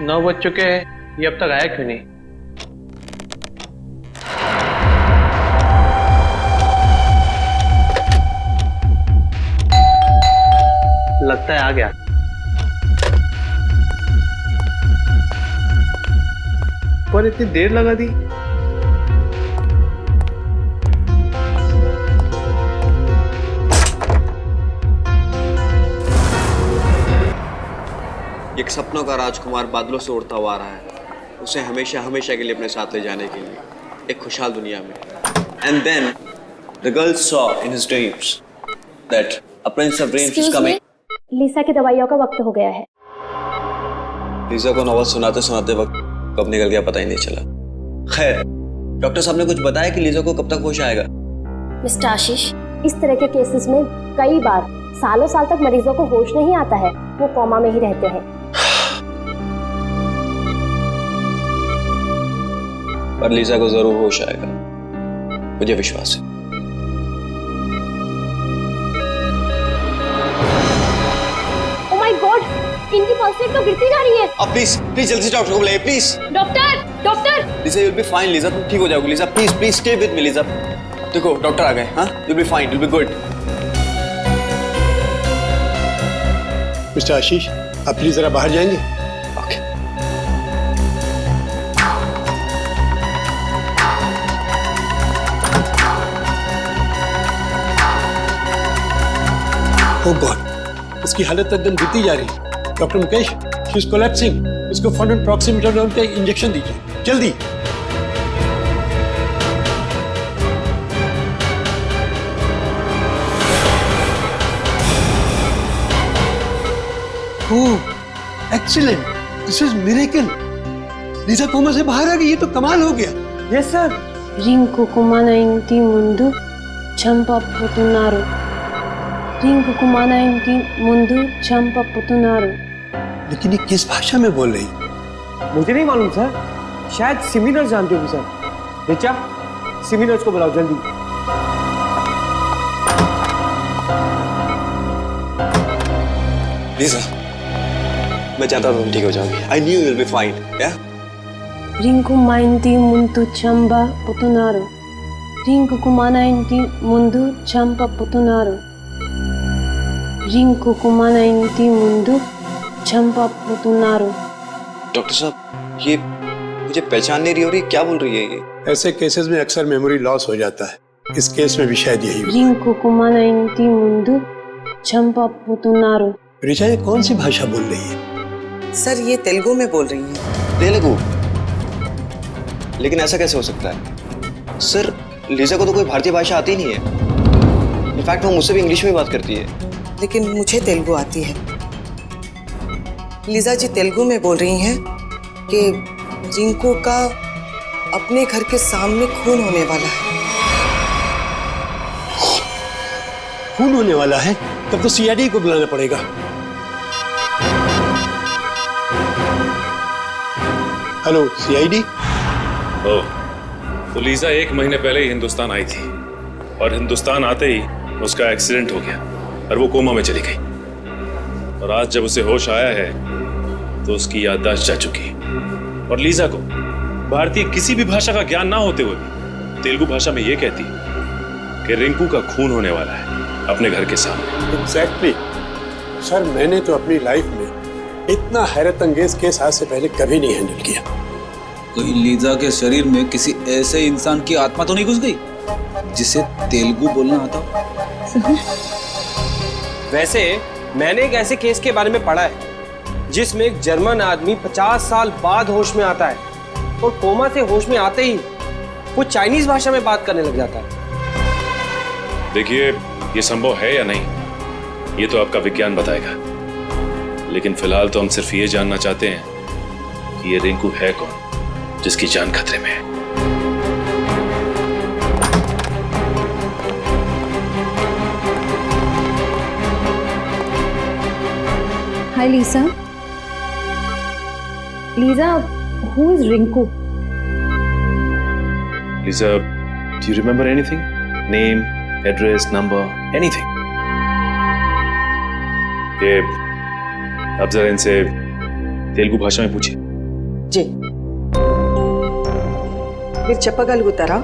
9 बज चुके हैं, ये अब तक आया क्यों नहीं? लगता है आ गया। पर इतनी देर लगा दी। एक सपनों का राजकुमार बादलों से उड़ता हुआ आ रहा है, उसे हमेशा हमेशा के लिए अपने साथ ले जाने के लिए एक खुशहाल दुनिया में। And then the girl saw in his dreams that a prince of dreams is coming. Lisa की दवाइयों का वक्त हो गया है। लीजा को नॉवल सुनाते सुनाते वक्त कब निकल गया पता ही नहीं चला। खैर, डॉक्टर साहब ने कुछ बताया कि लीजा को कब तक होश आएगा? मिस्टर आशीष, इस तरह के केसेस में कई बार सालों साल तक मरीजों को होश नहीं आता है, वो कोमा में ही रहते हैं। पर लीजा को जरूर होश आएगा, मुझे विश्वास है। ओह माय गॉड, इनकी पल्स रेट तो गिरती जा रही है। अब प्लीज प्लीज जल्दी से डॉक्टर को बुलाइए please. Doctor, doctor. Liza you will be fine, Liza तुम ठीक हो जाओगी। Liza please please stay with me Liza. देखो डॉक्टर आ गए। हाँ, you will be fine, you will be good. Mister Ashish, आप प्लीज जरा बाहर जाएंगे? ओके। ओह गॉड, इसकी हालत एकदम गिरती जा रही है। Doctor Mukesh, she is collapsing. इसको फौरन प्रॉक्सिमेटरजोन का इंजेक्शन दीजिए, जल्दी। Oh excellent, this is miracle. Liza coma से बाहर आ गई, ये तो कमाल हो गया। Yes sir. రింకు కుమాన ఇంటి ముందు చంపపుతున్నారు. రింకు కుమాన ఇంటి ముందు చంపపుతున్నారు. लेकिन ये किस भाषा में बोल रही? मुझे नहीं मालूम सर, शायद सिमिनर्स जानते होगी सर। बेचा, सिमिनर्स को बुलाओ जल्दी। लीजा, मैं चाहता था तुम ठीक हो जाओगी। I knew you will be fine. या రింకు మా ఇంటి ముందు చంపపుతున్నారు. రింకు కుమాన ఇంటి ముందు చంపపుతున్నారు. రింకు కుమాన ఇంటి ముందు చంపపుతున్నారు. डॉक्टर साहब, ये मुझे पहचान नहीं रही हो रही, क्या बोल रही है ये? ऐसे केसेस में अक्सर मेमोरी लॉस हो जाता है, इस केस में भी शायद यही हुआ। రింకు కుమాన ఇంటి ముందు చంపపుతున్నారు. ऋचा, ये कौन सी भाषा बोल रही है? सर ये तेलुगु में बोल रही हैं। तेलुगु? लेकिन ऐसा कैसे हो सकता है? सर, लीजा को तो कोई भारतीय भाषा आती नहीं है। इनफैक्ट वो मुझसे भी इंग्लिश में बात करती है। लेकिन मुझे तेलुगु आती है। लीजा जी तेलुगु में बोल रही हैं कि रिंकू का अपने घर के सामने खून होने वाला है। खून होने वाला है? तब तो सीआईडी को बुलाना पड़ेगा। Hello CID. ओह, तो लीजा 1 महीने पहले ही हिंदुस्तान आई थी और हिंदुस्तान आते ही उसका एक्सीडेंट हो गया और वो कोमा में चली गई। और आज जब उसे होश आया है तो उसकी याददाश्त जा चुकी है। और लीजा को भारतीय किसी भी भाषा का ज्ञान ना होते हुए भी तेलुगु भाषा में ये कहती है कि रिंकू का खून होने वाला है अपने घर के सामने। एग्जैक्टली सर, मैंने तो अपनी लाइफ में इतना हैरत अंगेज केस आज से पहले कभी नहीं हैंडल किया। कोई लीजा के शरीर में किसी ऐसे इंसान की आत्मा तो नहीं घुस गई जिसे तेलुगु बोलना आता हो? वैसे मैंने एक ऐसे केस के बारे में पढ़ा है जिसमें एक जर्मन आदमी 50 साल बाद होश में आता है और कोमा से होश में आते ही वो चाइनीज भाषा में बात करने लग जाता है। देखिए, ये संभव है या नहीं ये तो आपका विज्ञान बताएगा, लेकिन फिलहाल तो हम सिर्फ ये जानना चाहते हैं कि ये रिंकू है कौन जिसकी जान खतरे में है। Hi Lisa. Liza, who is Rinku? Lisa, do you remember anything? Name, address, number, anything? ये अब जरा इनसे तेलुगु भाषा में पूछिए। జీ మీరు చెప్పగలుగుతారా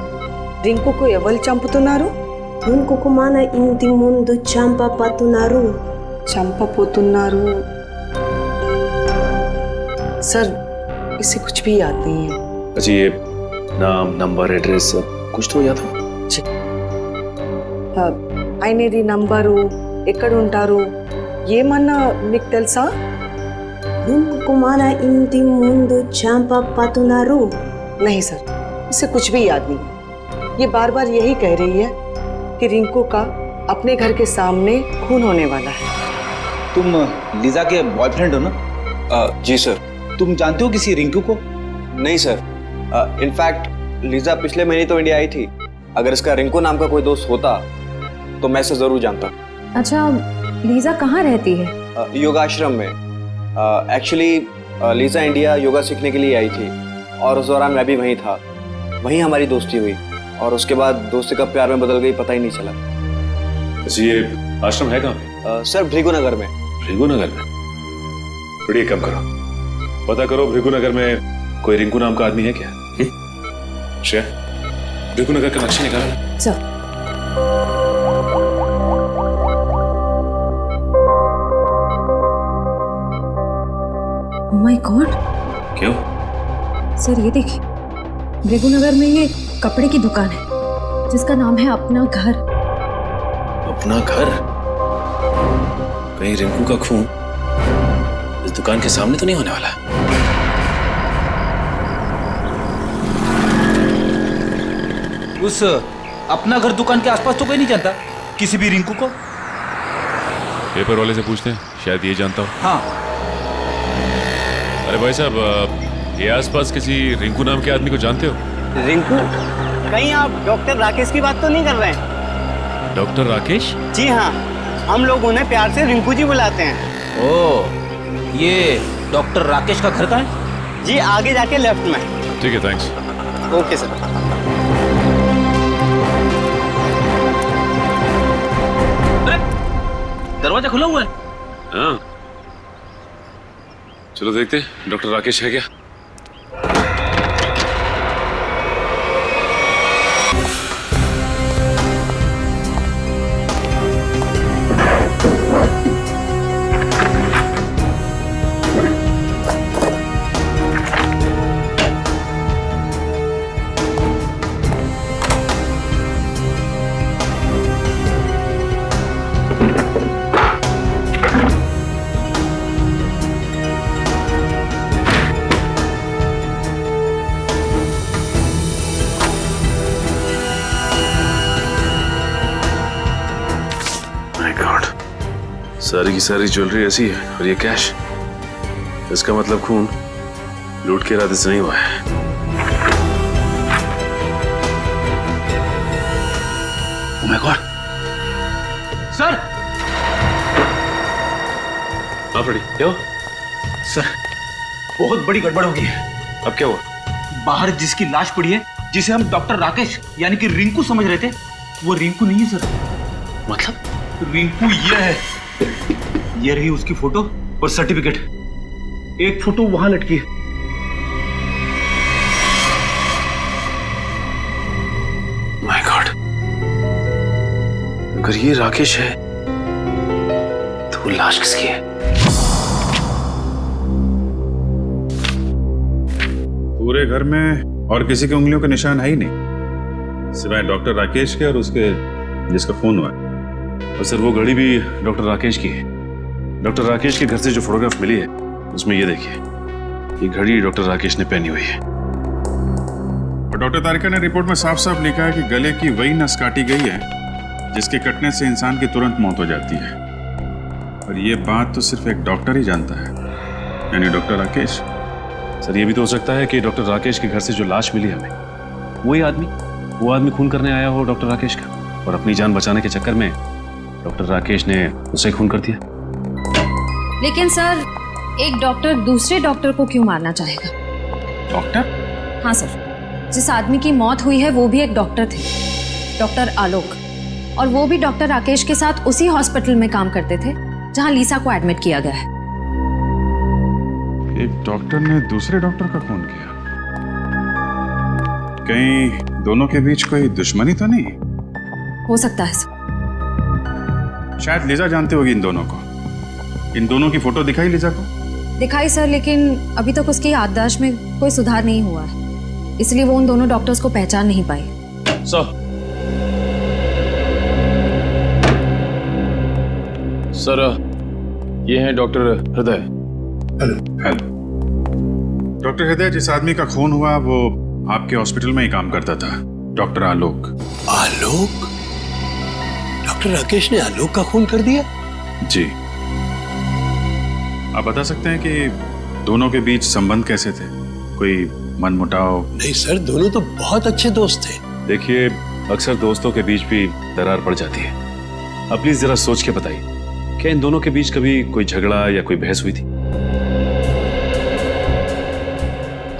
రింకుకు ఎవరు చంపుతున్నారు? రింకు మన ఇంటి ముందు చంపబోతున్నారు. చంపపోతున్నారు सर इसे कुछ भी याद नहीं है। अच्छा ये नाम नंबर एड्रेस कुछ तो याद हो? ఆయనది నంబరు ఎక్కడ ఉంటారు ఏమన్నా మీకు తెలుసా? రింకు మన ఇంటి ముందు చంపబోతున్నారు. नहीं सर इसे कुछ भी याद नहीं। ये बार बार यही कह रही है कि रिंकू का अपने घर के सामने खून होने वाला है। तुम लीजा के बॉयफ्रेंड हो ना? जी सर। तुम जानते हो किसी रिंकू को? नहीं सर, इनफैक्ट लीजा पिछले महीने तो इंडिया आई थी। अगर इसका रिंकू नाम का कोई दोस्त होता तो मैं इसे जरूर जानता। अच्छा लीजा कहाँ रहती है? योगाश्रम में। एक्चुअली लीजा इंडिया योगा सीखने के लिए आई थी और उस दौरान मैं भी वहीं था। वहीं हमारी दोस्ती हुई और उसके बाद दोस्ती कब प्यार में बदल गई पता ही नहीं चला। अच्छा ये आश्रम है कहाँ पे? सर भृगुनगर में। भृगुनगर में? बड़ी कम करो, पता करो भृगुनगर में कोई रिंकू नाम का आदमी है क्या? श्रेया भृगुनगर का नक्शा निकाला ना? सर माय गॉड, क्यों? सर ये देखिए भृगुनगर में ये कपड़े की दुकान है जिसका नाम है अपना घर। अपना घर? कहीं रिंकू का खून इस दुकान के सामने तो नहीं होने वाला? उस अपना घर दुकान के आसपास तो कोई नहीं जानता किसी भी रिंकू को? पेपर वाले से पूछते हैं, शायद ये जानता हो। हाँ अरे भाई साहब, ये आसपास किसी रिंकू नाम के आदमी को जानते हो? रिंकू? कहीं आप डॉक्टर राकेश की बात तो नहीं कर रहे हैं? डॉक्टर राकेश? जी हाँ, हम लोग उन्हें प्यार से रिंकू जी बुलाते हैं। ओ ये डॉक्टर राकेश का घर कहाँ है? जी आगे जाके लेफ्ट में। ठीक है, थैंक्स। Okay sir. दरवाजा खुला हुआ है। हाँ चलो देखते हैं डॉक्टर राकेश है क्या। सारी की सारी ज्वेलरी ऐसी है और ये कैश, इसका मतलब खून लूट के इरादे से नहीं हुआ है। Oh my God! सर! हाँ फ्रेडी, क्या हुआ? सर बहुत बड़ी गड़बड़ हो गई है। अब क्या हुआ? बाहर जिसकी लाश पड़ी है, जिसे हम डॉक्टर राकेश यानी कि रिंकू समझ रहे थे, वो रिंकू नहीं है सर। मतलब? रिंकू ये है। ये रही उसकी फोटो और सर्टिफिकेट। एक फोटो वहां लटकी है। माय गॉड, अगर ये राकेश है तो वो लाश किसकी है? पूरे घर में और किसी की उंगलियों के निशान है ही नहीं सिवाय डॉक्टर राकेश के और उसके जिसका फोन हुआ। और सर वो घड़ी भी डॉक्टर राकेश की है। डॉक्टर राकेश के घर से जो फोटोग्राफ मिली है उसमें ये देखिए, ये घड़ी डॉक्टर राकेश ने पहनी हुई है। और डॉक्टर तारिका ने रिपोर्ट में साफ साफ लिखा है कि गले की वही नस काटी गई है जिसके कटने से इंसान की तुरंत मौत हो जाती है। और ये बात तो सिर्फ एक डॉक्टर ही जानता है, यानी डॉक्टर राकेश। सर ये भी तो हो सकता है कि डॉक्टर राकेश के घर से जो लाश मिली हमें, वो आदमी खून करने आया हो डॉक्टर राकेश का, और अपनी जान बचाने के चक्कर में डॉक्टर राकेश ने उसे खून कर दिया। लेकिन सर एक डॉक्टर दूसरे डॉक्टर को क्यों मारना चाहेगा? डॉक्टर? हाँ सर, जिस आदमी की मौत हुई है वो भी एक डॉक्टर थे, डॉक्टर आलोक, और वो भी डॉक्टर राकेश के साथ उसी हॉस्पिटल में काम करते थे जहां लीसा को एडमिट किया गया है। एक डॉक्टर ने दूसरे डॉक्टर का खून किया। कहीं दोनों के बीच कोई दुश्मनी तो नहीं? हो सकता है सर। शायद लीजा जानती होगी इन दोनों को। इन दोनों की फोटो दिखाई लीजा को? दिखाई सर, लेकिन अभी तक उसकी याददाश्त में कोई सुधार नहीं हुआ है, इसलिए वो उन दोनों डॉक्टर्स को पहचान नहीं पाई। सर ये हैं डॉक्टर हृदय। हेलो। डॉक्टर हृदय, जिस आदमी का खून हुआ वो आपके हॉस्पिटल में ही काम करता था, डॉक्टर आलोक। आलोक? डॉक्टर राकेश ने आलोक का खून कर दिया? जी। आप बता सकते हैं कि दोनों के बीच संबंध कैसे थे? कोई मनमुटाव? नहीं सर, दोनों तो बहुत अच्छे दोस्त थे। देखिए, अक्सर दोस्तों के बीच भी दरार पड़ जाती है। अब प्लीज जरा सोच के बताइए, क्या इन दोनों के बीच कभी कोई झगड़ा या कोई बहस हुई थी?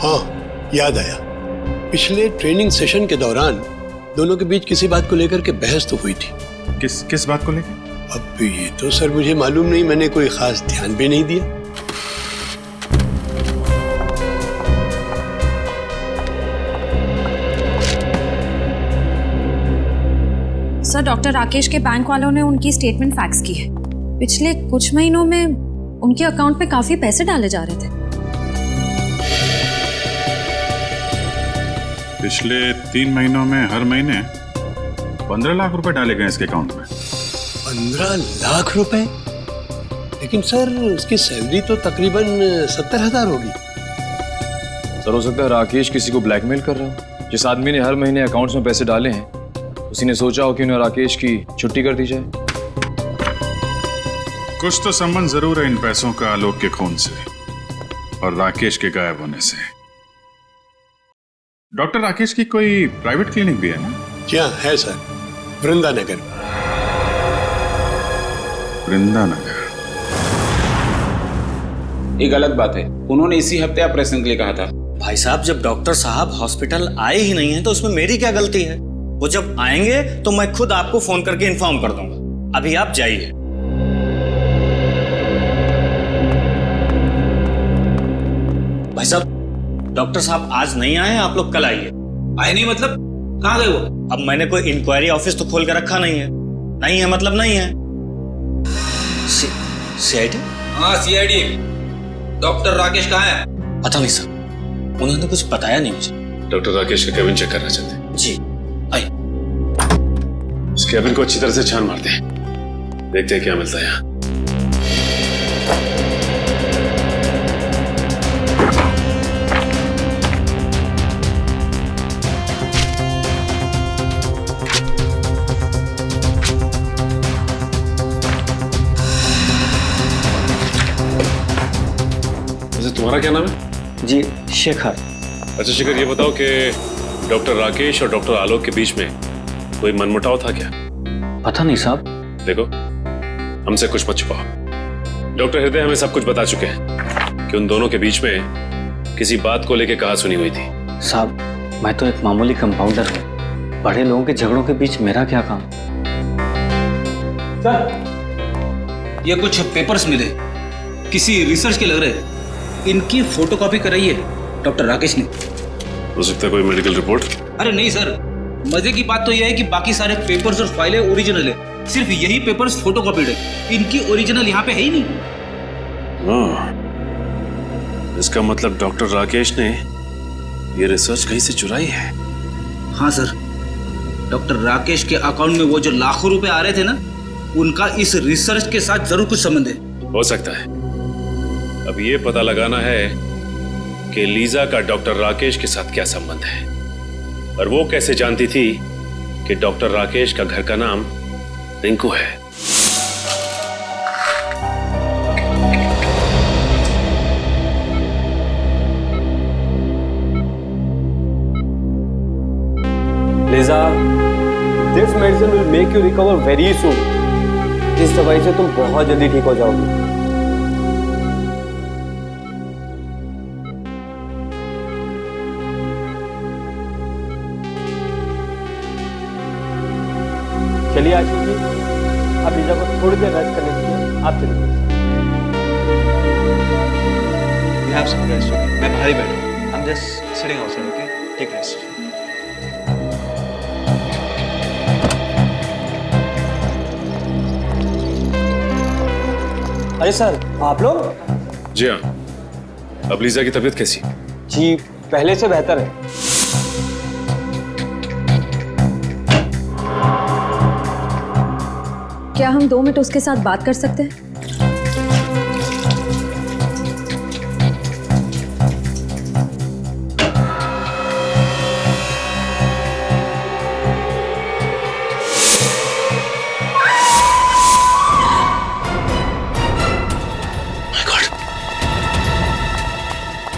हाँ, याद आया। पिछले ट्रेनिंग सेशन के दौरान दोनों के बीच किसी बात को लेकर के बहस तो हुई थी। किस बात को लेकर? अब ये तो सर मुझे मालूम नहीं, मैंने कोई खास ध्यान भी नहीं दिया। सर, डॉक्टर राकेश के बैंक वालों ने उनकी स्टेटमेंट फैक्स की है। पिछले कुछ महीनों में उनके अकाउंट में काफी पैसे डाले जा रहे थे। पिछले 3 महीनों में हर महीने 15 लाख रुपए डाले गए इसके अकाउंट में। 15 लाख रुपए? लेकिन सर उसकी सैलरी तो तकरीबन 70,000 होगी। सर हो सकता है राकेश किसी को ब्लैकमेल कर रहा हो। जिस आदमी ने हर महीने अकाउंट्स में पैसे डाले हैं, उसी ने सोचा हो कि उन्हें राकेश की छुट्टी कर दी जाए। कुछ तो संबंध जरूर है इन पैसों का आलोक के खून से और राकेश के गायब होने से। डॉक्टर राकेश की कोई प्राइवेट क्लिनिक भी है ना? जी हाँ, है सर, वृंदानगर। वृंदानगर? ये गलत बात है। उन्होंने इसी हफ्ते ऑपरेशन के लिए कहा था। भाई साहब, जब डॉक्टर साहब हॉस्पिटल आए ही नहीं है तो उसमें मेरी क्या गलती है? वो जब आएंगे तो मैं खुद आपको फोन करके इन्फॉर्म कर दूंगा। अभी आप जाइए। भाई साहब, डॉक्टर साहब आज नहीं आए, आप लोग कल आइए। आए नहीं मतलब? कहाँ गए वो? अब मैंने कोई इंक्वायरी ऑफिस तो खोल के रखा नहीं है। नहीं है मतलब नहीं है। सीआईडी? हाँ सीआईडी। डॉक्टर राकेश कहाँ है? पता नहीं सर, उन्होंने कुछ बताया नहीं मुझे। डॉक्टर राकेश का केबिन चेक करना चाहते हैं? जी आइए। इस केबिन को अच्छी तरह से छान मारते हैं, देखते हैं क्या मिलता है यहाँ। तुम्हारा क्या नाम है? जी शेखर। अच्छा शेखर, ये बताओ कि डॉक्टर राकेश और डॉक्टर आलोक के बीच में कोई मनमुटाव था क्या? पता नहीं साहब। देखो, हमसे कुछ मत छुपाओ। डॉक्टर हृदय हमें सब कुछ बता चुके हैं कि उन दोनों के बीच में किसी बात को लेकर कहा सुनी हुई थी। साहब, मैं तो एक मामूली कंपाउंडर हूँ। बड़े लोगों के झगड़ों के बीच मेरा क्या काम? सर ये कुछ पेपर्स मिले, किसी रिसर्च के लग रहे। इनकी फोटोकॉपी कराई है डॉक्टर राकेश ने। हो सकता है कोई मेडिकल रिपोर्ट? अरे नहीं सर, मजे की बात तो यह है कि बाकी सारे पेपर्स और फाइलें ओरिजिनल है, सिर्फ यही पेपर्स फोटोकॉपीड है। इनकी ओरिजिनल यहाँ पे है ही नहीं। हाँ, इसका मतलब डॉक्टर राकेश ने ये रिसर्च कहीं से चुराई है। हाँ सर, डॉक्टर राकेश के अकाउंट में वो जो लाखों रुपए आ रहे थे ना, उनका इस रिसर्च के साथ जरूर कुछ संबंध है। हो सकता है। अब ये पता लगाना है कि लीजा का डॉक्टर राकेश के साथ क्या संबंध है और वो कैसे जानती थी कि डॉक्टर राकेश का घर का नाम रिंकू है। Lisa, this medicine will make you recover very soon. इस दवाई से तुम बहुत जल्दी ठीक हो जाओगी। चलिए आशीष जी, अब लीजा को थोड़ी देर रेस्ट करने दीजिए। आप चलिए। You have some rest, okay? मैं बाहर ही बैठा हूँ. I'm just sitting outside, okay? Take rest. अरे सर, आप लोग? जी हाँ। अब लीजा की तबीयत कैसी? जी, पहले से बेहतर है। क्या हम 2 मिनट उसके साथ बात कर सकते हैं?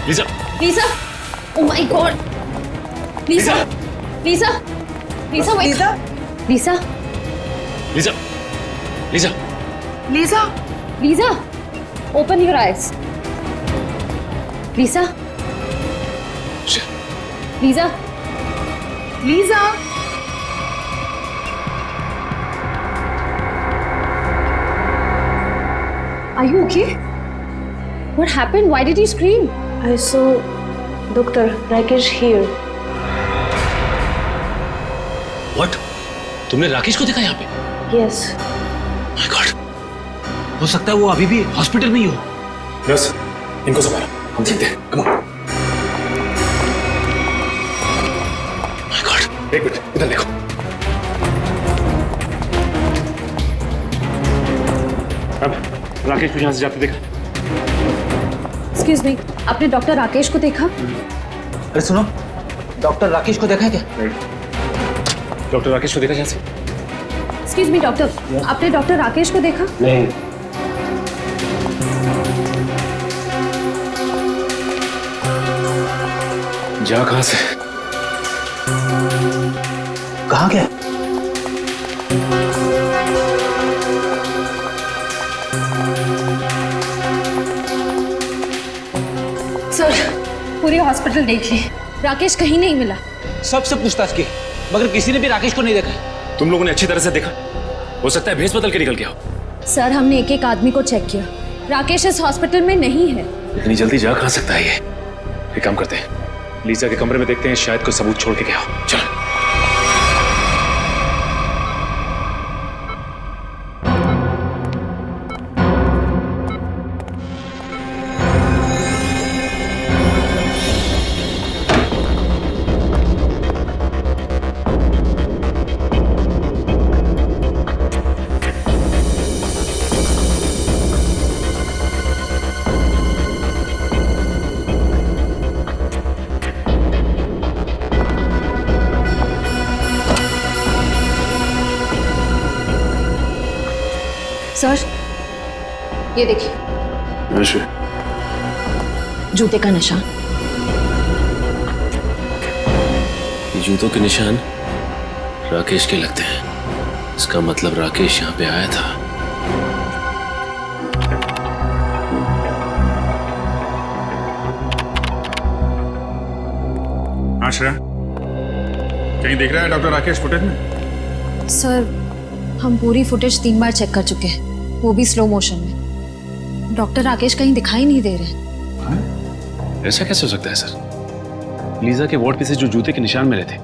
Lisa! Lisa! Oh my God! Lisa! Lisa! Lisa! Lisa! Lisa! Lisa! Lisa! Lisa! Lisa! Open your eyes. Lisa! Lisa! Lisa! Are you okay? What happened? Why did you scream? I saw Dr. Rakesh here. What? तुमने राकेश को देखा यहाँ पे? Yes. My God. हो सकता है वो अभी भी हॉस्पिटल में ही हो। नर्स, इनको संभालो, हम देखते हैं। Come on. My God. एक मिनट, इधर देखो। अब राकेश को यहाँ से जाते देखा? Excuse me, आपने डॉक्टर राकेश को देखा? अरे सुनो, डॉक्टर राकेश को देखा है क्या? नहीं। डॉक्टर राकेश को देखा यहाँ से? Excuse me, डॉक्टर, आपने डॉक्टर राकेश को देखा? नहीं। जा कहाँ से? कहाँ गया? सर, पूरी हॉस्पिटल देखी, राकेश कहीं नहीं मिला। सबसे पूछताछ की, मगर किसी ने भी राकेश को नहीं देखा। तुम लोगों ने अच्छी तरह से देखा? हो सकता है भेस बदल के निकल गया हो। सर, हमने एक एक आदमी को चेक किया, राकेश इस हॉस्पिटल में नहीं है। इतनी जल्दी जा कहाँ सकता है ये? एक काम करते हैं, लीजा के कमरे में देखते हैं, शायद कोई सबूत छोड़ के गया हो। चलो। सर, ये देखिए, जूते का निशान। ये जूतों के निशान राकेश के लगते हैं। इसका मतलब राकेश यहाँ पे आया था। हाँ श्रेया, कहीं देख रहा है डॉक्टर राकेश फुटेज में? सर, हम पूरी फुटेज 3 बार चेक कर चुके हैं, वो भी स्लो मोशन में। डॉक्टर राकेश कहीं दिखाई नहीं दे रहे। ऐसा कैसे हो सकता है सर? लीजा के वार्ड पे से जो जूते के निशान मिले थे,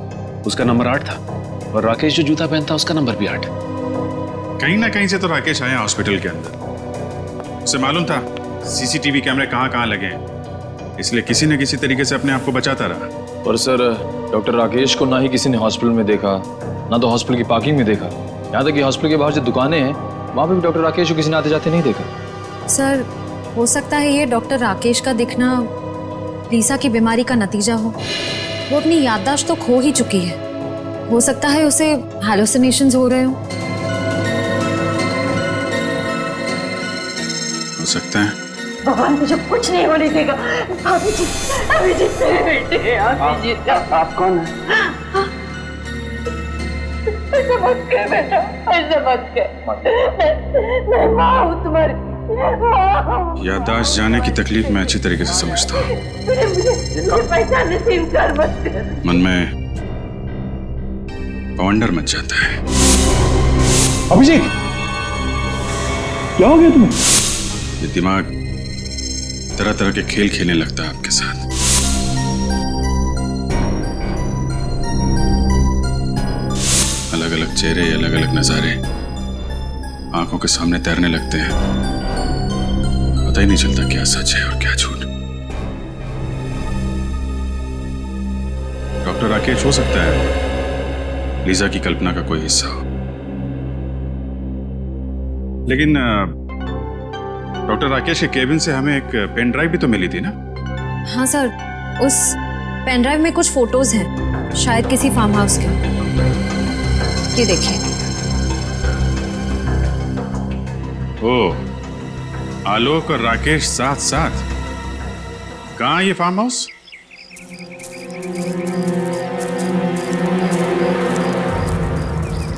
उसका नंबर 8 था, और राकेश जो जूता पहनता उसका नंबर भी 8। कहीं ना कहीं से तो राकेश आया हॉस्पिटल के अंदर। उसे मालूम था सीसीटीवी कैमरे कहाँ कहाँ लगे हैं, इसलिए किसी न किसी तरीके से अपने आप को बचाता रहा। और सर, डॉक्टर राकेश को ना ही किसी ने हॉस्पिटल में देखा, ना तो हॉस्पिटल की पार्किंग में देखा। यहाँ तक कि हॉस्पिटल के बाहर जो दुकानें हैं, वहाँ पे भी डॉक्टर राकेश को किसी ने आते जाते नहीं देखा। सर, हो सकता है ये डॉक्टर राकेश का दिखना लीसा की बीमारी का नतीजा हो। वो अपनी याददाश्त तो खो ही चुकी है। हो सकता है उसे हैलुसिनेशंस हो रहे हो। हो सकता है। भगवान मुझे कुछ नहीं होने देगा। अभिजीत मेरे बेटे हैं। अभिजीत, आप कौन हैं? ऐसा मत कर बेटा, ऐसा मत कर। मैं माँ हूँ तुम्हारी। याददाश्त जाने की तकलीफ मैं अच्छी तरीके से समझता हूँ। मुझे पहचानने से इनकार मत कर। मन में पवंडर मच जाता है। अभिजीत, क्या हो गया तुम्हें? ये दिमाग तरह तरह के खेल खेलने लगता है आपके साथ। अलग अलग चेहरे, अलग अलग नजारे आंखों के सामने तैरने लगते हैं। पता ही नहीं चलता क्या सच है और क्या झूठ। डॉक्टर राकेश हो सकता है लीजा की कल्पना का कोई हिस्सा हो, लेकिन डॉक्टर राकेश के केबिन से हमें एक पेन ड्राइव भी तो मिली थी ना? हाँ सर, उस पेन ड्राइव में कुछ फोटोज हैं, शायद किसी फार्म हाउस के। ये देखिए। ओह, आलोक और राकेश साथ साथ। कहाँ ये फार्म हाउस?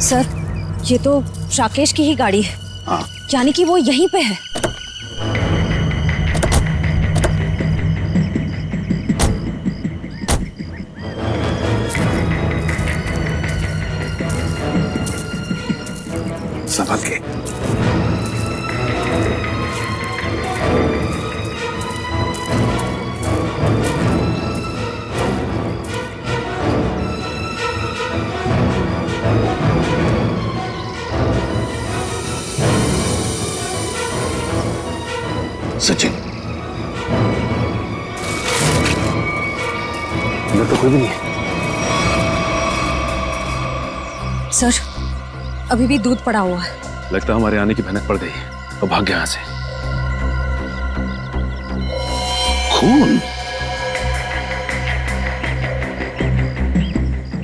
सर, ये तो राकेश की ही गाड़ी है। हाँ। यानी कि वो यहीं पे है। संभाल के। सचिन, अंदर तो कोई भी नहीं है। सर, अभी भी दूध पड़ा हुआ है। लगता है हमारे आने की भनक पड़ गई तो भाग गया यहाँ से। खून?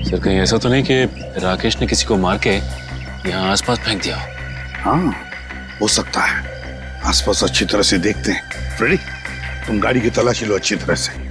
सर, कहीं ऐसा तो नहीं कि राकेश ने किसी को मार के यहाँ आसपास फेंक दिया हो? हाँ, हो सकता है। आसपास अच्छी तरह से देखते हैं। फ्रेडी, तुम गाड़ी की तलाशी लो अच्छी तरह से।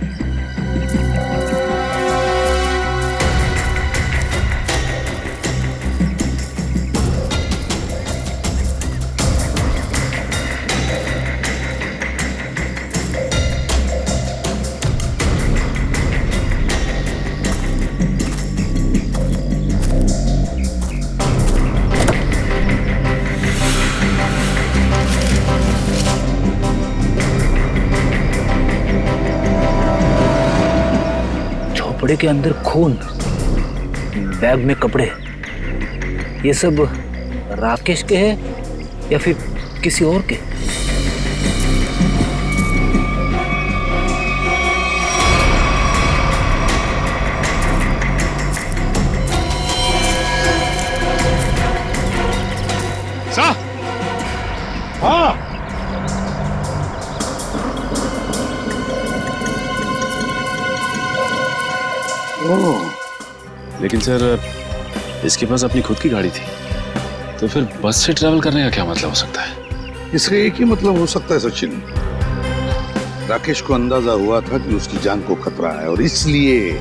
कपड़े के अंदर खून, बैग में कपड़े, ये सब राकेश के हैं या फिर किसी और के? हाँ, लेकिन सर, इसके पास अपनी खुद की गाड़ी थी, तो फिर बस से ट्रैवल करने का क्या मतलब हो सकता है? इसका एक ही मतलब हो सकता है सचिन। राकेश को अंदाजा हुआ था कि उसकी जान को खतरा है और इसलिए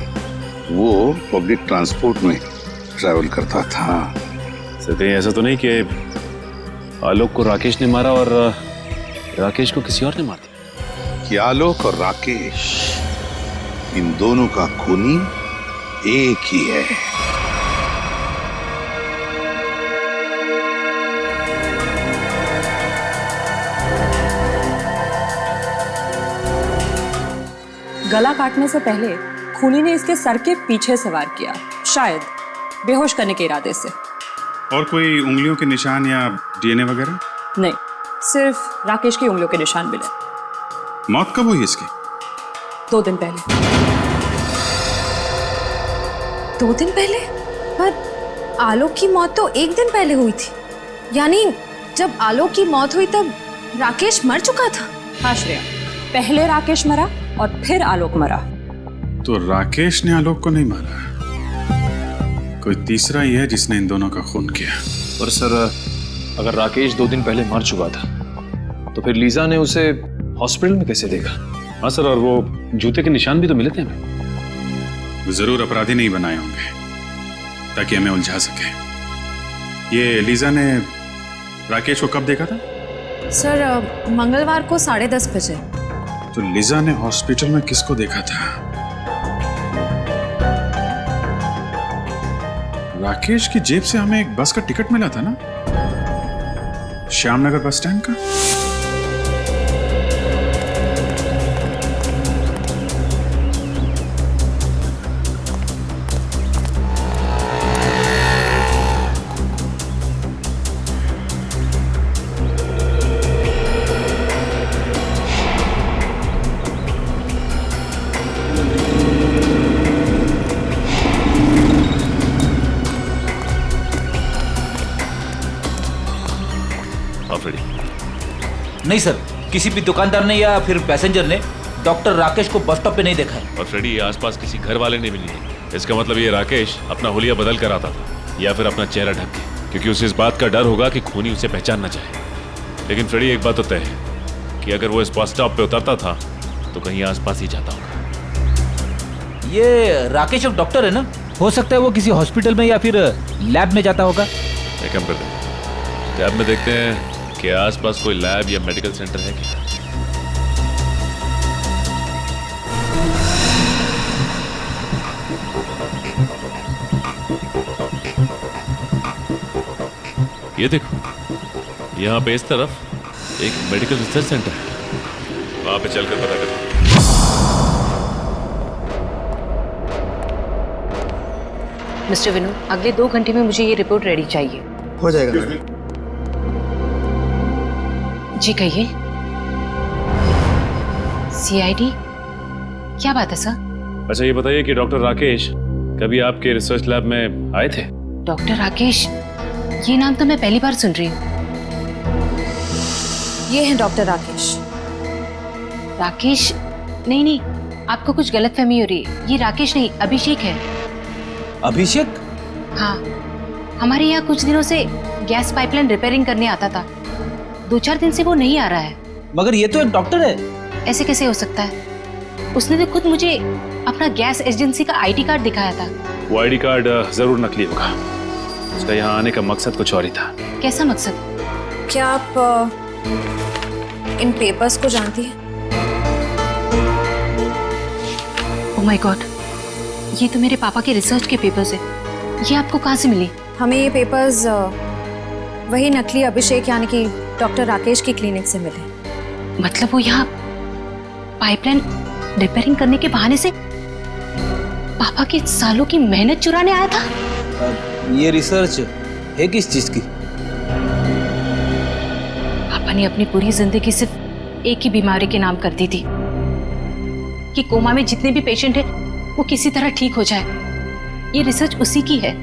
वो पब्लिक ट्रांसपोर्ट में ट्रैवल करता था। सर, कहीं ऐसा तो नहीं कि आलोक को राकेश ने मारा और राकेश को किसी और ने मार दिया? कि आलोक और राकेश, इन दोनों का खूनी एक ही है। गला काटने से पहले खूनी ने इसके सर के पीछे से वार किया, शायद बेहोश करने के इरादे से। और कोई उंगलियों के निशान या डीएनए वगैरह? नहीं, सिर्फ राकेश की उंगलियों के निशान मिले। मौत कब हुई इसकी? 2 दिन पहले। 2 दिन पहले? पर आलोक की मौत तो 1 दिन पहले हुई थी। यानी जब आलोक की मौत हुई तब राकेश मर चुका था। हाँ श्रेया, पहले राकेश मरा और फिर आलोक मरा। तो राकेश ने आलोक को नहीं मारा, कोई तीसरा ही है जिसने इन दोनों का खून किया। और सर, अगर राकेश 2 दिन पहले मर चुका था तो फिर लीजा ने उसे हॉस्पिटल में कैसे देखा? हाँ सर, और वो जूते के निशान भी तो मिले थे हमें। वो जरूर अपराधी नहीं बनाए होंगे ताकि हमें उलझा सके। ये लीजा ने राकेश को कब देखा था? सर, मंगलवार को 10:30 बजे। तो लीजा ने हॉस्पिटल में किसको देखा था? राकेश की जेब से हमें एक बस का टिकट मिला था ना, श्यामनगर बस स्टैंड का। हाँ फ्रेडी। नहीं सर, किसी भी दुकानदार ने या फिर पैसेंजर ने डॉक्टर राकेश को बस स्टॉप पे नहीं देखा है। और फ्रेडी, ये आसपास किसी घर वाले ने भी नहीं है। इसका मतलब ये राकेश अपना हुलिया बदल कर आता था या फिर अपना चेहरा ढक के, क्योंकि उसे इस बात का डर होगा कि खूनी उसे पहचान न जाए। लेकिन फ्रेडी, एक बात तो तय है कि अगर वो इस बस स्टॉप पे उतरता था तो कहीं आसपास ही जाता होगा। ये राकेश एक डॉक्टर है ना, हो सकता है वो किसी हॉस्पिटल में या फिर लैब में जाता होगा। एक काम करते हैं, लैब में देखते हैं कि आसपास कोई लैब या मेडिकल सेंटर है क्या। ये देखो, यहाँ पे इस तरफ एक मेडिकल रिसर्च सेंटर है, वहां पे चलकर पता करते हैं। मिस्टर विनोद, अगले 2 घंटे में मुझे ये रिपोर्ट रेडी चाहिए। हो जाएगा मैडम। जी कहिए। सीआईडी, क्या बात है सर? अच्छा ये बताइए कि डॉक्टर राकेश कभी आपके रिसर्च लैब में आए थे? डॉक्टर राकेश, ये नाम तो मैं पहली बार सुन रही हूँ। ये हैं डॉक्टर राकेश। राकेश? नहीं नहीं, आपको कुछ गलतफहमी हो रही है। ये राकेश नहीं, अभिषेक है। अभिषेक? हाँ, हमारे यहाँ कुछ दिनों से गैस पाइपलाइन रिपेयरिंग करने आता था। 2-4 दिन से वो नहीं आ रहा है। मगर ये तो एक डॉक्टर है। ऐसे कैसे हो सकता है? उसने तो खुद मुझे अपना गैस एजेंसी का आईडी कार्ड दिखाया था। वो आईडी कार्ड जरूर नकली होगा। उसका यहाँ आने का मकसद कुछ और ही था। कैसा मकसद? क्या आप इन पेपर्स को जानती हैं? ओह माय गॉड, ये तो मेरे पापा के रिसर्च के पेपर्स है। ये आपको कहाँ से मिली? हमें ये पेपर्स वही नकली अभिषेक यानी कि डॉक्टर राकेश की क्लिनिक से मिले। मतलब वो यहाँ पाइपलाइन रिपेयरिंग करने के बहाने से पापा की सालों की मेहनत चुराने आया था? ये रिसर्च है किस चीज की? पापा ने अपनी पूरी जिंदगी सिर्फ एक ही बीमारी के नाम कर दी थी कि कोमा में जितने भी पेशेंट हैं वो किसी तरह ठीक हो जाए। ये रिसर्च उसी की है।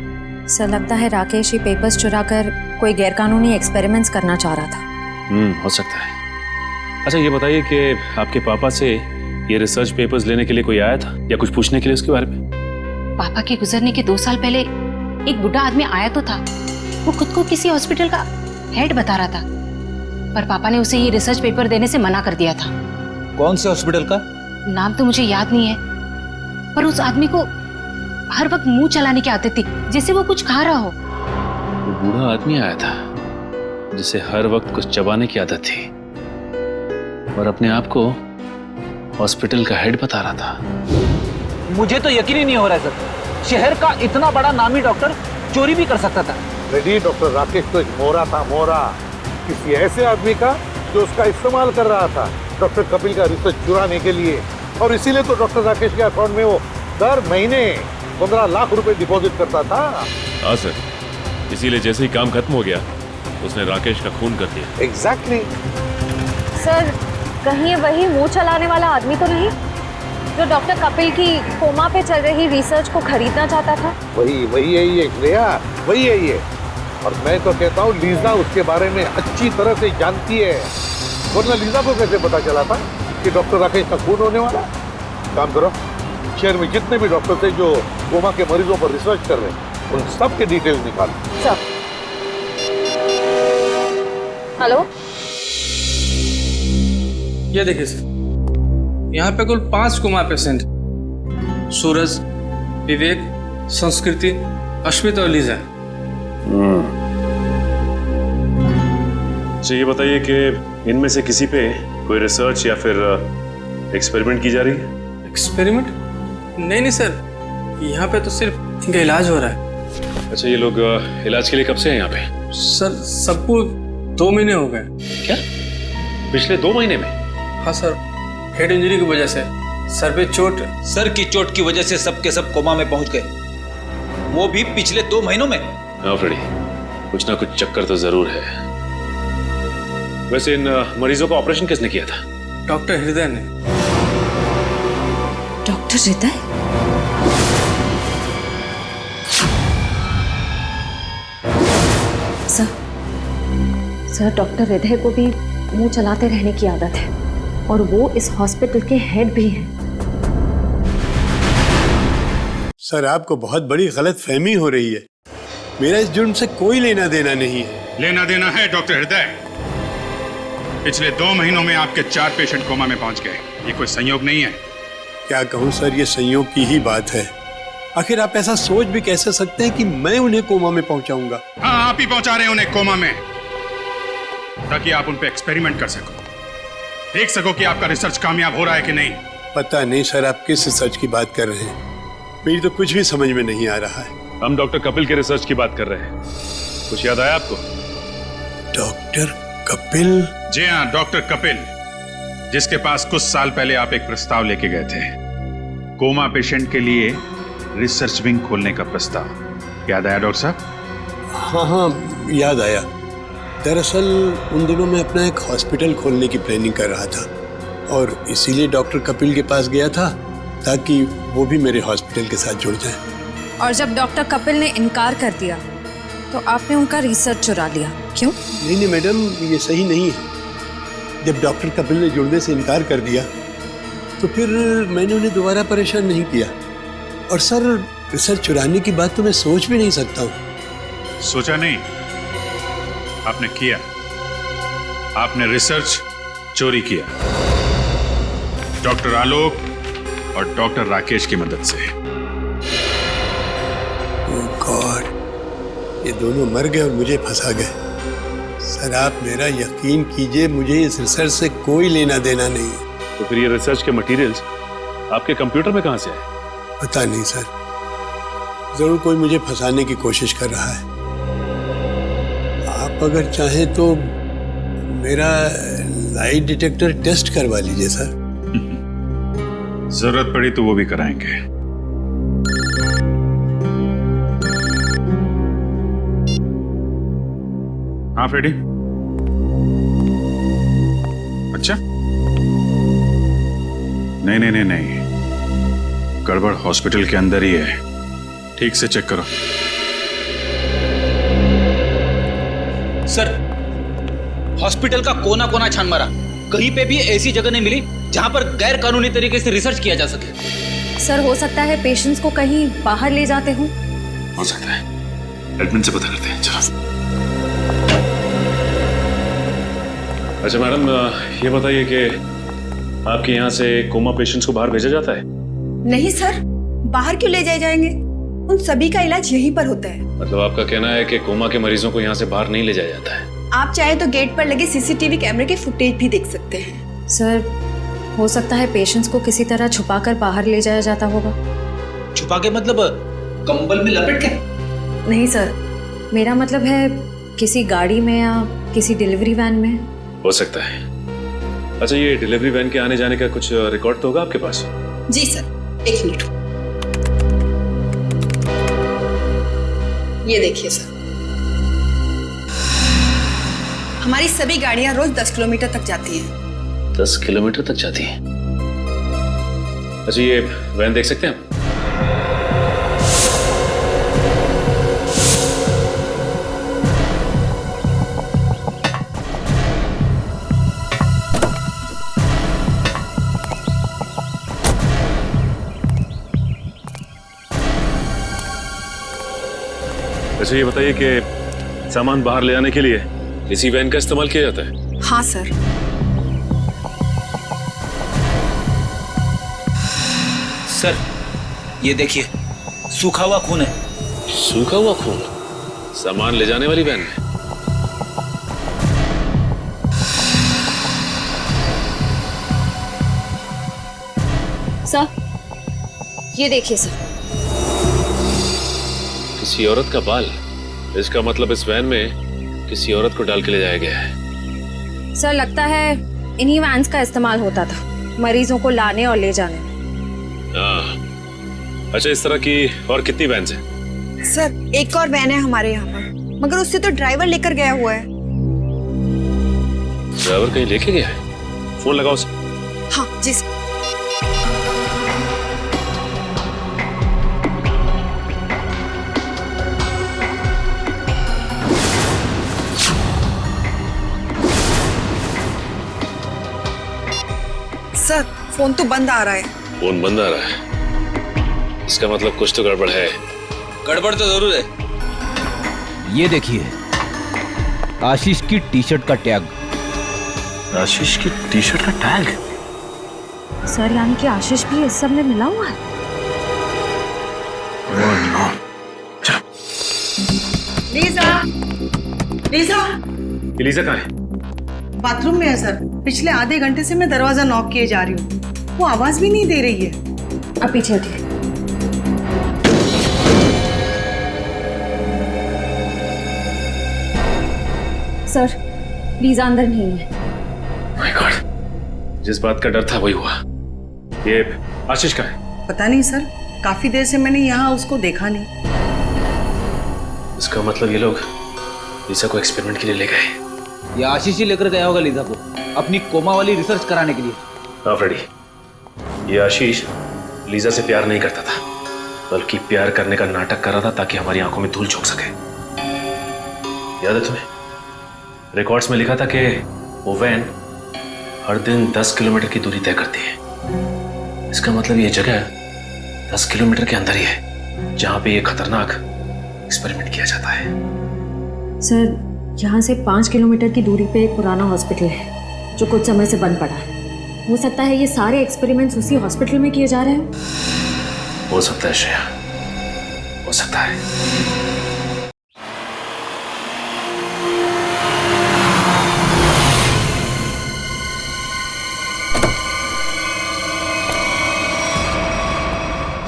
सर, लगता है राकेश ये पेपर्स चुराकर कोई गैरकानूनी एक्सपेरिमेंट्स करना चाह रहा था। हो सकता है। अच्छा ये बताइए कि आपके पापा से ये रिसर्च पेपर्स लेने के लिए कोई आया था या कुछ पूछने के लिए उसके बारे में? पापा के गुजरने के 2 साल पहले एक बुढ़ा आदमी आया तो था। वो खुद को किसी हॉस्पिटल का हेड बता रहा था, पर पापा ने उसे ये रिसर्च पेपर देने से मना कर दिया था। कौन से हॉस्पिटल का? नाम तो मुझे याद नहीं है, पर उस आदमी को हर वक्त मुंह चलाने की आदत थी, जैसे वो कुछ खा रहा हो। वो बूढ़ा आदमी आया था जिसे हर वक्त कुछ चबाने की आदत थी और अपने आप को हॉस्पिटल का हेड बता रहा था। मुझे तो यकीन ही नहीं हो रहा है सर, शहर का इतना बड़ा नामी डॉक्टर चोरी भी कर सकता था। रेडी, डॉक्टर राकेश तो एक मोहरा था, मोहरा, किसी ऐसे आदमी का जो उसका इस्तेमाल कर रहा था डॉक्टर कपिल का रिसर्च चुराने के लिए। और इसीलिए तो डॉक्टर राकेश के अकाउंट में वो दर महीने 15 लाख रुपए डिपॉजिट करता था। हाँ सर, इसीलिए जैसे ही काम खत्म हो गया उसने राकेश का खून कर दिया। एग्जैक्टली। सर, कहीं ये वही मुंह चलाने वाला आदमी तो नहीं जो डॉक्टर कपिल की कोमा पे चल रही रिसर्च को खरीदना चाहता था? वही है ये श्रेया, वही है ये। और मैं तो कहता हूँ लीजा उसके बारे में अच्छी तरह से जानती है, वरना लीजा को कैसे पता चला था कि डॉक्टर राकेश का खून होने वाला? काम करो, शहर में जितने भी डॉक्टर थे जो कोमा के मरीजों पर रिसर्च कर रहे हैं उन सब के डिटेल्स निकालो। सर। हेलो, ये देखिए सर, यहाँ पे कुल 5 कोमा पेशेंट, सूरज, विवेक, संस्कृति, अश्मित और लीजा। अच्छा ये बताइए कि इनमें से किसी पे कोई रिसर्च या फिर एक्सपेरिमेंट की जा रही है? एक्सपेरिमेंट? नहीं सर, यहाँ पे तो सिर्फ इनका इलाज हो रहा है। अच्छा ये लोग इलाज के लिए कब से हैं यहाँ पे? सर, सबको 2 महीने हो गए। क्या? पिछले 2 महीने में? हाँ सर, हेड इंजरी की वजह से सर पे चोट। सर की चोट की वजह से सब के सब कोमा में पहुंच गए, वो भी पिछले 2 महीनों में। हाँ फ्रेडी, कुछ ना कुछ चक्कर तो जरूर है। वैसे इन मरीजों का ऑपरेशन किसने किया था? डॉक्टर हृदय ने। डॉक्टर हृदय? सर, डॉक्टर हृदय को भी मुंह चलाते रहने की आदत है और वो इस हॉस्पिटल के हेड भी हैं। सर, आपको बहुत बड़ी गलत फहमी हो रही है। मेरा इस जुर्म से कोई लेना देना नहीं है। लेना देना है डॉक्टर हृदय। पिछले 2 महीनों में आपके 4 पेशेंट कोमा में पहुंच गए। ये कोई संयोग नहीं है। क्या कहूँ सर, ये संयोग की ही बात है। आखिर आप ऐसा सोच भी कैसे सकते हैं कि मैं उन्हें कोमा में पहुंचाऊंगा? हाँ, आप ही पहुंचा रहे हैं उन्हें कोमा में, ताकि आप उन पे एक्सपेरिमेंट कर सको, देख सको कि आपका रिसर्च कामयाब हो रहा है कि नहीं। पता नहीं सर, आप किस रिसर्च की बात कर रहे हैं। मेरी तो कुछ भी समझ में नहीं आ रहा है। हम डॉक्टर कपिल के रिसर्च की बात कर रहे हैं। कुछ याद आया आपको? डॉक्टर कपिल? जी हाँ, डॉक्टर कपिल, जिसके पास कुछ साल पहले आप एक प्रस्ताव लेके गए थे, कोमा पेशेंट के लिए रिसर्च विंग खोलने का प्रस्ताव। याद आया डॉक्टर साहब? हाँ हाँ, याद आया। दरअसल उन दिनों मैं अपना एक हॉस्पिटल खोलने की प्लानिंग कर रहा था और इसीलिए डॉक्टर कपिल के पास गया था ताकि वो भी मेरे हॉस्पिटल के साथ जुड़ जाए। और जब डॉक्टर कपिल ने इनकार कर दिया तो आपने उनका रिसर्च चुरा लिया, क्यों? नहीं मैडम, ये सही नहीं है। जब डॉक्टर कपिल ने जुड़ने से इनकार कर दिया तो फिर मैंने उन्हें दोबारा परेशान नहीं किया। और सर, रिसर्च चुराने की बात तो मैं सोच भी नहीं सकता हूँ। सोचा नहीं, आपने किया। आपने रिसर्च चोरी किया, डॉक्टर आलोक और डॉक्टर राकेश की मदद से। ओह गॉड, ये दोनों मर गए और मुझे फंसा गए। सर, आप मेरा यकीन कीजिए, मुझे इस रिसर्च से कोई लेना देना नहीं है। तो फिर ये रिसर्च के मटेरियल्स आपके कंप्यूटर में कहां से आए? पता नहीं सर, जरूर कोई मुझे फंसाने की कोशिश कर रहा है। आप अगर चाहें तो मेरा लाइट डिटेक्टर टेस्ट करवा लीजिए सर। जरूरत पड़ी तो वो भी कराएंगे। हाँ फ्रेडी? अच्छा, नहीं, गड़बड़ हॉस्पिटल के अंदर ही है। ठीक से चेक करो। सर, हॉस्पिटल का कोना कोना छान मारा, कहीं पे भी ऐसी जगह नहीं मिली जहां पर गैर कानूनी तरीके से रिसर्च किया जा सके। सर, हो सकता है पेशेंट्स को कहीं बाहर ले जाते हो सकता है। एडमिन से पता करते हैं, चलो। अच्छा मैडम, ये बताइए कि आपके यहाँ से कोमा पेशेंट्स को बाहर भेजा जाता है? नहीं सर, बाहर क्यों ले जाए जाएंगे? उन सभी का इलाज यहीं पर होता है। मतलब आपका कहना है कि कोमा के मरीजों को यहाँ से बाहर नहीं ले जाया जाता है? आप चाहे तो गेट पर लगे सीसीटीवी कैमरे के फुटेज भी देख सकते हैं। सर, हो सकता है पेशेंट्स को किसी तरह छुपाकर बाहर ले जाया जाता होगा। छुपा के मतलब कंबल में लपेट के? नहीं सर, मेरा मतलब है किसी गाड़ी में या किसी डिलीवरी वैन में। हो सकता है। अच्छा, ये डिलीवरी वैन के आने जाने का कुछ रिकॉर्ड तो होगा आपके पास? जी सर, एक मिनट। ये देखिए सर, हमारी सभी गाड़ियां रोज 10 किलोमीटर तक जाती हैं। 10 किलोमीटर तक जाती हैं? अच्छा, ये वैन देख सकते हैं आप? अच्छा, ये बताइए कि सामान बाहर ले जाने के लिए इसी वैन का इस्तेमाल किया जाता है? हाँ सर। सर, ये देखिए, सूखा हुआ खून है। सूखा हुआ खून सामान ले जाने वाली वैन में? सर, ये देखिए सर, किसी औरत का बाल। इसका मतलब इस वैन में किसी औरत को डाल के ले जाया गया है। सर, लगता है इन्हीं वैन्स का इस्तेमाल होता था मरीजों को लाने और ले जाने में। अच्छा, इस तरह की और कितनी वैन्स हैं? सर, एक और वैन है हमारे यहाँ पर, मगर उससे तो ड्राइवर लेकर गया हुआ है। ड्राइवर कहीं लेके गया है? फोन लगाओ उसे। हाँ जी सर। सर फोन तो बंद आ रहा है। फोन बंद आ रहा है, इसका मतलब कुछ तो गड़बड़ है। गड़बड़ तो जरूर है। ये देखिए, आशीष की टी शर्ट का टैग। आशीष की टी शर्ट का टैग? सर यानी कि आशीष भी इस सब में मिला हुआ है। लीजा, लीजा, लीजा कहाँ है? बाथरूम में है सर। पिछले आधे घंटे से मैं दरवाजा नॉक किए जा रही हूँ, वो आवाज भी नहीं दे रही है। अब पीछे हटिए। सर लीजा अंदर नहीं है। माय गॉड, जिस बात का डर था वही हुआ। ये आशीष का है? पता नहीं सर, काफी देर से मैंने यहाँ उसको देखा नहीं। इसका मतलब ये लोग लीजा को एक्सपेरिमेंट के लिए ले गए। ये आशीष ही लेकर गया होगा लीजा को अपनी कोमा वाली रिसर्च कराने के लिए। हाँ फ्रेडी, ये आशीष लीजा से प्यार नहीं करता था, बल्कि प्यार करने का नाटक कर रहा था ताकि हमारी आंखों में धूल झोंक सके। याद है तुम्हें? रिकॉर्ड्स में लिखा था कि वो वैन हर दिन 10 किलोमीटर की दूरी तय करती है। इसका मतलब ये जगह 10 किलोमीटर के अंदर ही है जहां पे ये खतरनाक एक्सपेरिमेंट किया जाता है। सर यहाँ से 5 किलोमीटर की दूरी पे एक पुराना हॉस्पिटल है जो कुछ समय से बंद पड़ा है। हो सकता है ये सारे एक्सपेरिमेंट्स उसी हॉस्पिटल में किए जा रहे हैं। हो सकता है श्रेया, हो सकता है।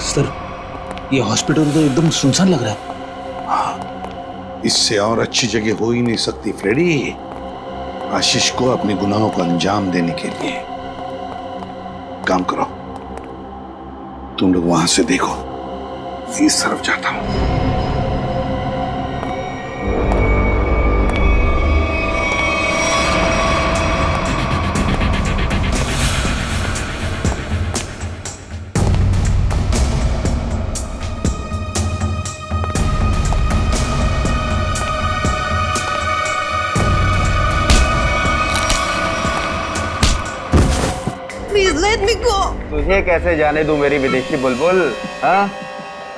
सर ये हॉस्पिटल तो एकदम सुनसान लग रहा है। इससे और अच्छी जगह हो ही नहीं सकती फ्रेडी, आशीष को अपने गुनाहों को अंजाम देने के लिए। काम करो, तुम लोग वहां से देखो, इस तरफ जाता हूं। तुझे कैसे जाने दूं मेरी विदेशी बुलबुल? हाँ,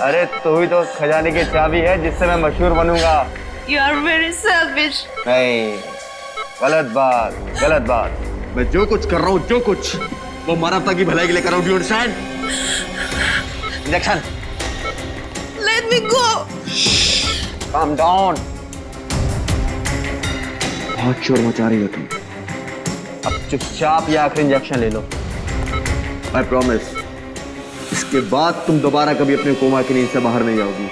अरे तू ही तो खजाने की चाबी है जिससे मैं मशहूर बनूंगा। You are very selfish. नहीं, गलत बात, गलत बात। मैं जो कुछ कर रहा हूँ, जो कुछ, वो मानवता की भलाई के लिए कर रहा हूँ। Do you understand? Injection. Let me go. Calm down. बहुत शोर मचा रही हो तुम। अब चुपचाप ये आखिरी इंजेक्शन ले लो। I promise, इसके बाद तुम दोबारा कभी अपने कोमा की नींद से बाहर नहीं जाओगी।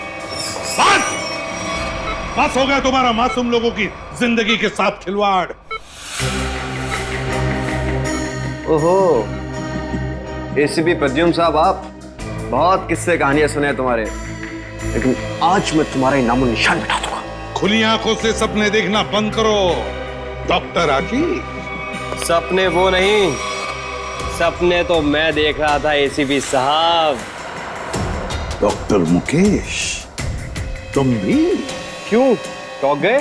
बस हो गया तुम्हारा मासूम लोगों की जिंदगी के साथ खिलवाड़। ओहो, एसीपी प्रद्युम्न साहब, आप बहुत किस्से कहानियां सुने हैं तुम्हारे, लेकिन आज मैं तुम्हारा इनामो निशान मिटा दूंगा। खुली आंखों से सपने देखना बंद करो डॉक्टर आशीष। सपने वो नहीं, सपने तो मैं देख रहा था एसीपी साहब। डॉक्टर मुकेश, तुम भी? क्यों, चौंक गए?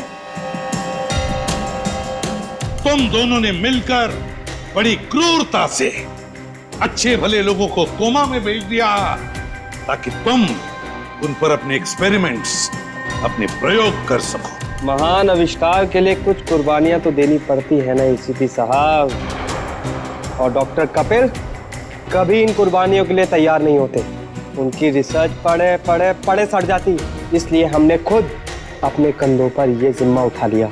तुम दोनों ने मिलकर बड़ी क्रूरता से अच्छे भले लोगों को कोमा में भेज दिया ताकि तुम उन पर अपने एक्सपेरिमेंट्स, अपने प्रयोग कर सको। महान आविष्कार के लिए कुछ कुर्बानियां तो देनी पड़ती है ना एसीपी साहब, और डॉक्टर कपिल कभी इन कुर्बानियों के लिए तैयार नहीं होते। उनकी रिसर्च पढ़े पढ़े पढ़े सड़ जाती, इसलिए हमने खुद अपने कंधों पर यह जिम्मा उठा लिया।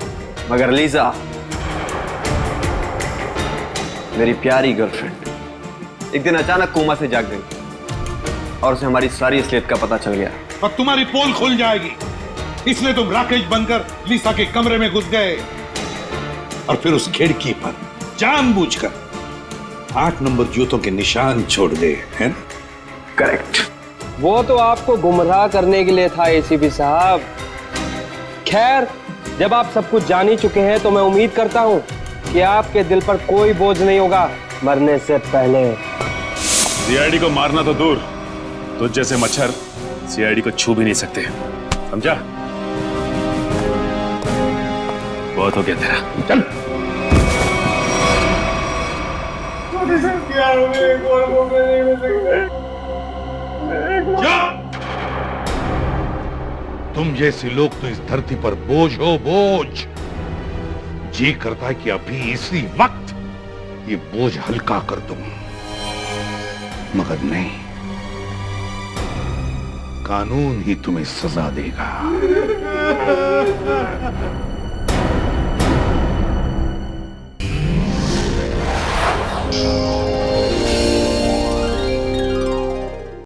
मगर लीजा, मेरी प्यारी गर्लफ्रेंड, एक दिन अचानक कोमा से जाग गई और उसे हमारी सारी असलियत का पता चल गया। और तुम्हारी पोल खुल जाएगी, इसलिए तुम राकेश बनकर लीसा के कमरे में घुस गए और फिर उस खिड़की पर जानबूझकर 8 नंबर जूतों के निशान छोड़ गए, है ना? करेक्ट। वो तो आपको गुमराह करने के लिए था एसीपी साहब। खैर, जब आप सब कुछ जान ही चुके हैं तो मैं उम्मीद करता हूं कि आपके दिल पर कोई बोझ नहीं होगा मरने से पहले। सीआईडी को मारना तो दूर, तुझ जैसे मच्छर सीआईडी को छू भी नहीं सकते, समझा? बहुत हो गया तेरा, चल। क्या हमें एक और मौका नहीं मिल सकता? तुम जैसे लोग तो इस धरती पर बोझ हो, बोझ। जी करता है कि अभी इसी वक्त ये बोझ हल्का कर दूं, मगर नहीं, कानून ही तुम्हें सजा देगा।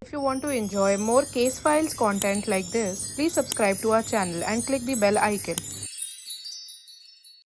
If you want to enjoy more case files content like this, please subscribe to our channel and click the bell icon.